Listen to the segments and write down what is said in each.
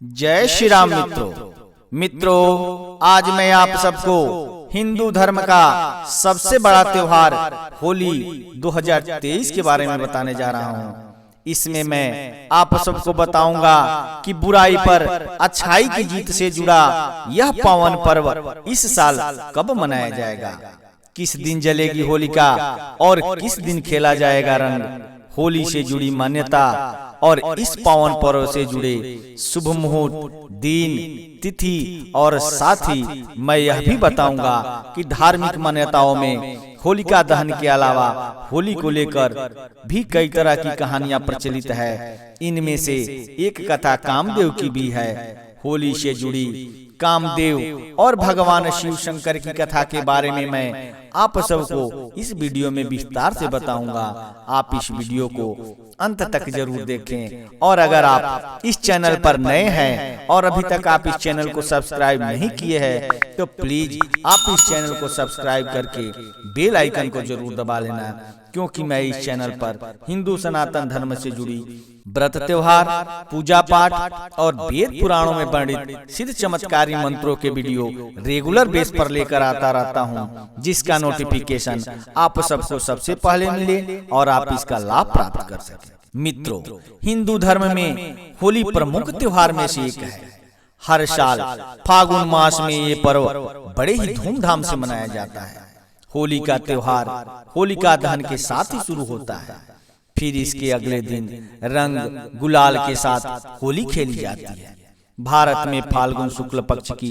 जय श्री राम मित्रों, आज मैं आप सबको हिंदू धर्म का सबसे बड़ा त्योहार होली 2023 के बारे में बताने जा रहा हूँ। इसमें मैं आप सबको बताऊंगा कि बुराई पर अच्छाई की जीत से जुड़ा यह पावन पर्व इस साल कब मनाया जाएगा, किस दिन जलेगी होलिका और किस दिन खेला जाएगा रंग। होली से जुड़ी मान्यता और इस पावन पर्व से जुड़े शुभ मुहूर्त, दिन, तिथि और साथ ही मैं यह भी बताऊंगा कि धार्मिक मान्यताओं में होलिका दहन के अलावा होली को लेकर भी कई तरह की कहानियां प्रचलित है। इनमें से एक कथा कामदेव की भी है। होली से जुड़ी कामदेव और भगवान शिव शंकर की कथा के बारे में मैं आप सबको इस वीडियो में विस्तार से बताऊंगा। आप इस वीडियो को अंत तक जरूर देखें और अगर आप इस चैनल पर नए हैं और अभी तक आप इस चैनल को सब्सक्राइब नहीं किए हैं तो प्लीज आप इस चैनल को सब्सक्राइब करके बेल आइकन को जरूर दबा लेना, क्योंकि मैं इस चैनल पर हिंदू सनातन धर्म से जुड़ी व्रत, त्योहार, पूजा पाठ और वेद पुराणों में वर्णित सिद्ध चमत्कारी मंत्रों के वीडियो रेगुलर बेस पर लेकर आता रहता हूं, जिसका नोटिफिकेशन आप सबको सबसे पहले मिले और आप इसका लाभ प्राप्त कर सकें। मित्रों, हिंदू धर्म में होली प्रमुख त्योहार में से एक है। हर साल फागुन मास में ये पर्व बड़े ही धूमधाम से मनाया जाता है। होली का त्योहार होलिका दहन के साथ ही शुरू होता है। फिर इसके अगले दिन रंग गुलाल के साथ होली खेली जाती है। भारत में फाल्गुन शुक्ल पक्ष की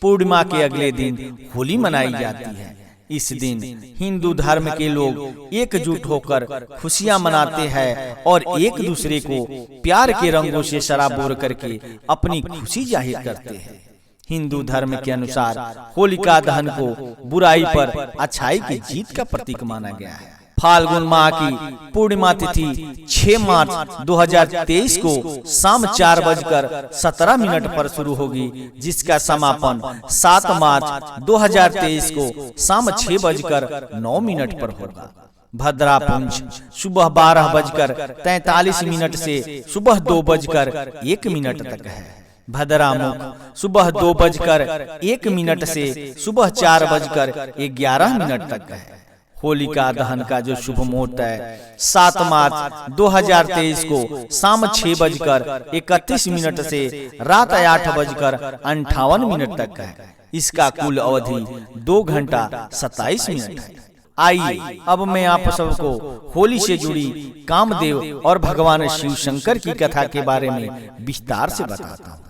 पूर्णिमा के अगले दिन होली मनाई जाती है। इस दिन हिंदू धर्म के लोग एकजुट होकर खुशियां मनाते हैं और एक दूसरे को प्यार के रंगों से सराबोर करके अपनी खुशी जाहिर करते हैं। हिंदू धर्म के अनुसार होलिका दहन को बुराई पर अच्छाई की जीत का प्रतीक माना गया है। फाल्गुन माह की पूर्णिमा तिथि 6 मार्च 2023 को शाम 4:17 पर शुरू होगी, जिसका समापन 7 मार्च 2023 को शाम 6:09 पर होगा। भद्रा पुंज सुबह 12:43 से सुबह 2:01 तक है। भद्रामुख सुबह 2:01 से सुबह 4:11 तक है। होलिका दहन का जो शुभ मुहूर्त है 7 मार्च 2023 को शाम 6:31 से रात 8:58 तक है। इसका कुल अवधि 2 घंटा 27 मिनट है। आइए अब मैं आप सबको होली से जुड़ी कामदेव और भगवान शिव शंकर की कथा के बारे में विस्तार से बताता हूँ।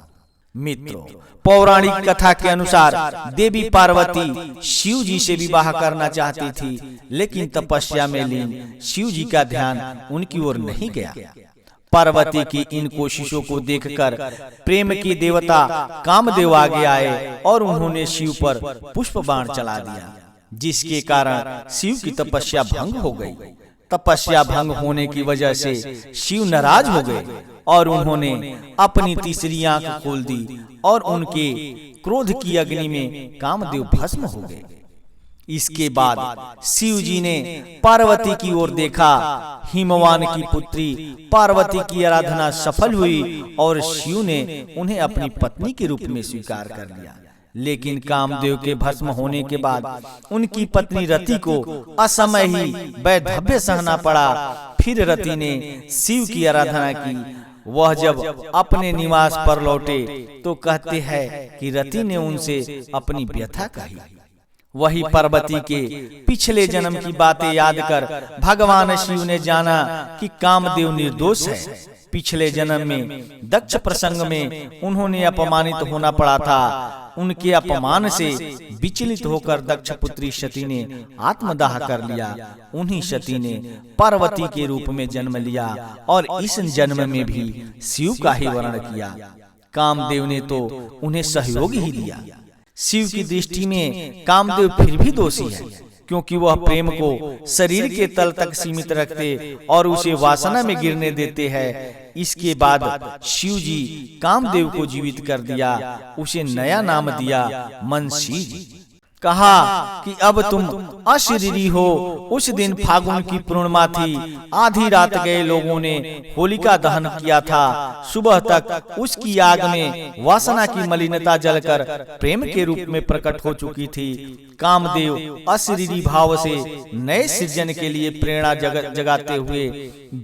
मित्रों, पौराणिक कथा के अनुसार देवी पार्वती शिव जी से विवाह करना चाहती थी, लेकिन तपस्या में लीन शिव जी का ध्यान उनकी ओर नहीं गया। पार्वती की इन कोशिशों को देखकर प्रेम के देवता कामदेव आगे आए और उन्होंने शिव पर पुष्प बाण चला दिया, जिसके कारण शिव की तपस्या भंग हो गई। तपस्या भंग होने की वजह से शिव नाराज हो गए और उन्होंने अपनी तीसरी आंख खोल दी और उनके क्रोध की अग्नि में कामदेव भस्म हो गए। इसके बाद शिव जी ने पार्वती की ओर देखा। हिमवान की पुत्री पार्वती की आराधना सफल हुई और शिव ने उन्हें अपनी पत्नी के रूप में स्वीकार कर लिया। लेकिन कामदेव के भस्म होने के बाद उनकी पत्नी रति को असमय ही वैधव्य सहना पड़ा। फिर रति ने शिव की आराधना की। वह जब अपने निवास पर लौटे तो कहते हैं कि रति ने उनसे अपनी व्यथा कही। वही पार्वती के पिछले जन्म की बातें याद कर भगवान शिव ने जाना कि कामदेव निर्दोष है। पिछले जन्म में दक्ष प्रसंग में उन्होंने अपमानित होना पड़ा था। उनके अपमान से विचलित होकर दक्ष पुत्री सती ने आत्मदाह कर लिया। उन्हीं सती ने पार्वती के रूप में जन्म लिया और इस जन्म में भी शिव का ही वर्ण किया। कामदेव ने तो उन्हें सहयोग ही दिया। शिव की दृष्टि में कामदेव फिर भी दोषी है, क्योंकि वह प्रेम को शरीर के तल तक सीमित रखते और उसे वासना में गिरने देते हैं। इसके बाद शिव जी कामदेव को जीवित कर दिया। उसे नया नाम दिया मनसी जी। कहा कि अब तुम अशरीरी हो। उस दिन फागुन की पूर्णिमा थी। आधी रात गए लोगों ने होलिका दहन किया था। सुबह तक उसकी आग में वासना की मलिनता जलकर प्रेम के रूप में प्रकट हो चुकी थी। कामदेव अशरीरी भाव से नए सृजन के लिए प्रेरणा जगाते हुए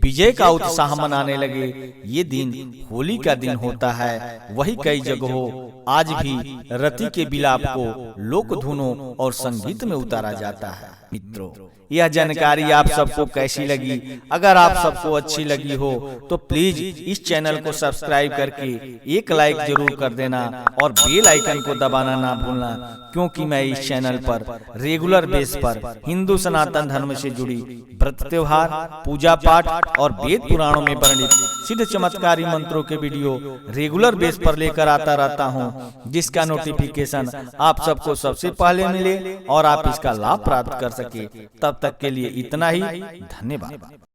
विजय का उत्साह मनाने लगे। ये दिन होली का दिन होता है। वही कई जगहों आज भी रति के विलाप को लोक धुनों और संगीत में उतारा जाता है। मित्रों, यह जानकारी आप सबको कैसी लगी? अगर आप सबको अच्छी लगी हो तो प्लीज इस चैनल को सब्सक्राइब करके एक लाइक जरूर कर देना और बेल आइकन को दबाना ना भूलना, क्योंकि मैं इस चैनल पर रेगुलर बेस पर हिंदू सनातन धर्म से जुड़ी व्रत त्योहार, पूजा पाठ और वेद पुराणों में वर्णित सिद्ध चमत्कारी मंत्रों के वीडियो रेगुलर बेस पर लेकर आता रहता हूं, जिसका नोटिफिकेशन आप सबको सबसे पहले मिले और आप इसका लाभ प्राप्त कर सके। तब तक के लिए इतना ही। धन्यवाद।